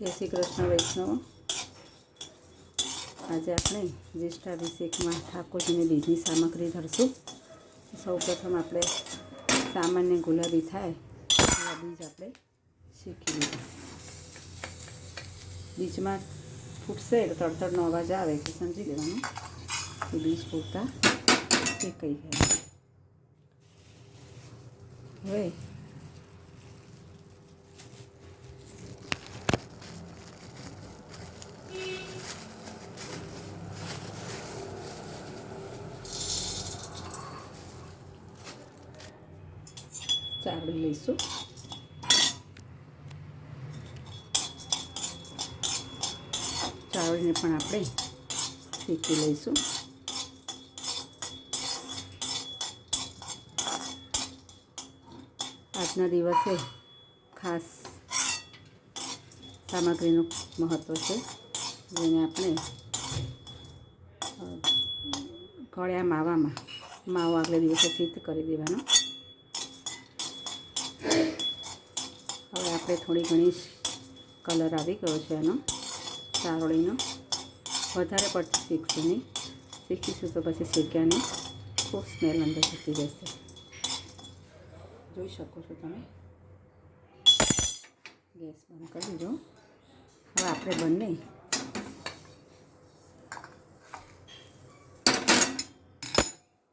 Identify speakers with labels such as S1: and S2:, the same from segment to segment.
S1: જય શ્રી કૃષ્ણ વૈષ્ણવ। આજે આપણે જ્યેષ્ઠાભિષેકમાં ઠાકોરજીની બીજની સામગ્રી ધરશું। સૌપ્રથમ આપણે સામાન્ય ગુલાબી થાય એવા બીજ આપણે શેકી લીધા। બીજમાં ફૂટશે તો તડતડનો અવાજ આવે કે સમજી લેવાનું કે બીજ પૂરતા શેકાઈ ગયા। હવે ચાળી લઈશું। ચાળીને પણ આપણે શેકી લઈશું। આજના દિવસે ખાસ સામગ્રીનું મહત્ત્વ છે, જેને આપણે કળ્યા માવામાં માવો આગલે દિવસે સિદ્ધ કરી દેવાનો। હવે આપણે થોડી ઘણી કલર આવી ગયો છે એનો ચારોળીનો। વધારે પડતી શેકશું નહીં, શેકીશું તો પછી શેક્યાની ખૂબ સ્મેલ અંદર જતી રહેશે। જોઈ શકો છો તમે, ગેસ બંધ કરી દીધો। હવે આપણે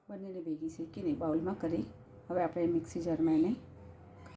S1: બંનેને ભેગી શેકીને બાઉલમાં કરી હવે આપણે મિક્સી જારમાં એને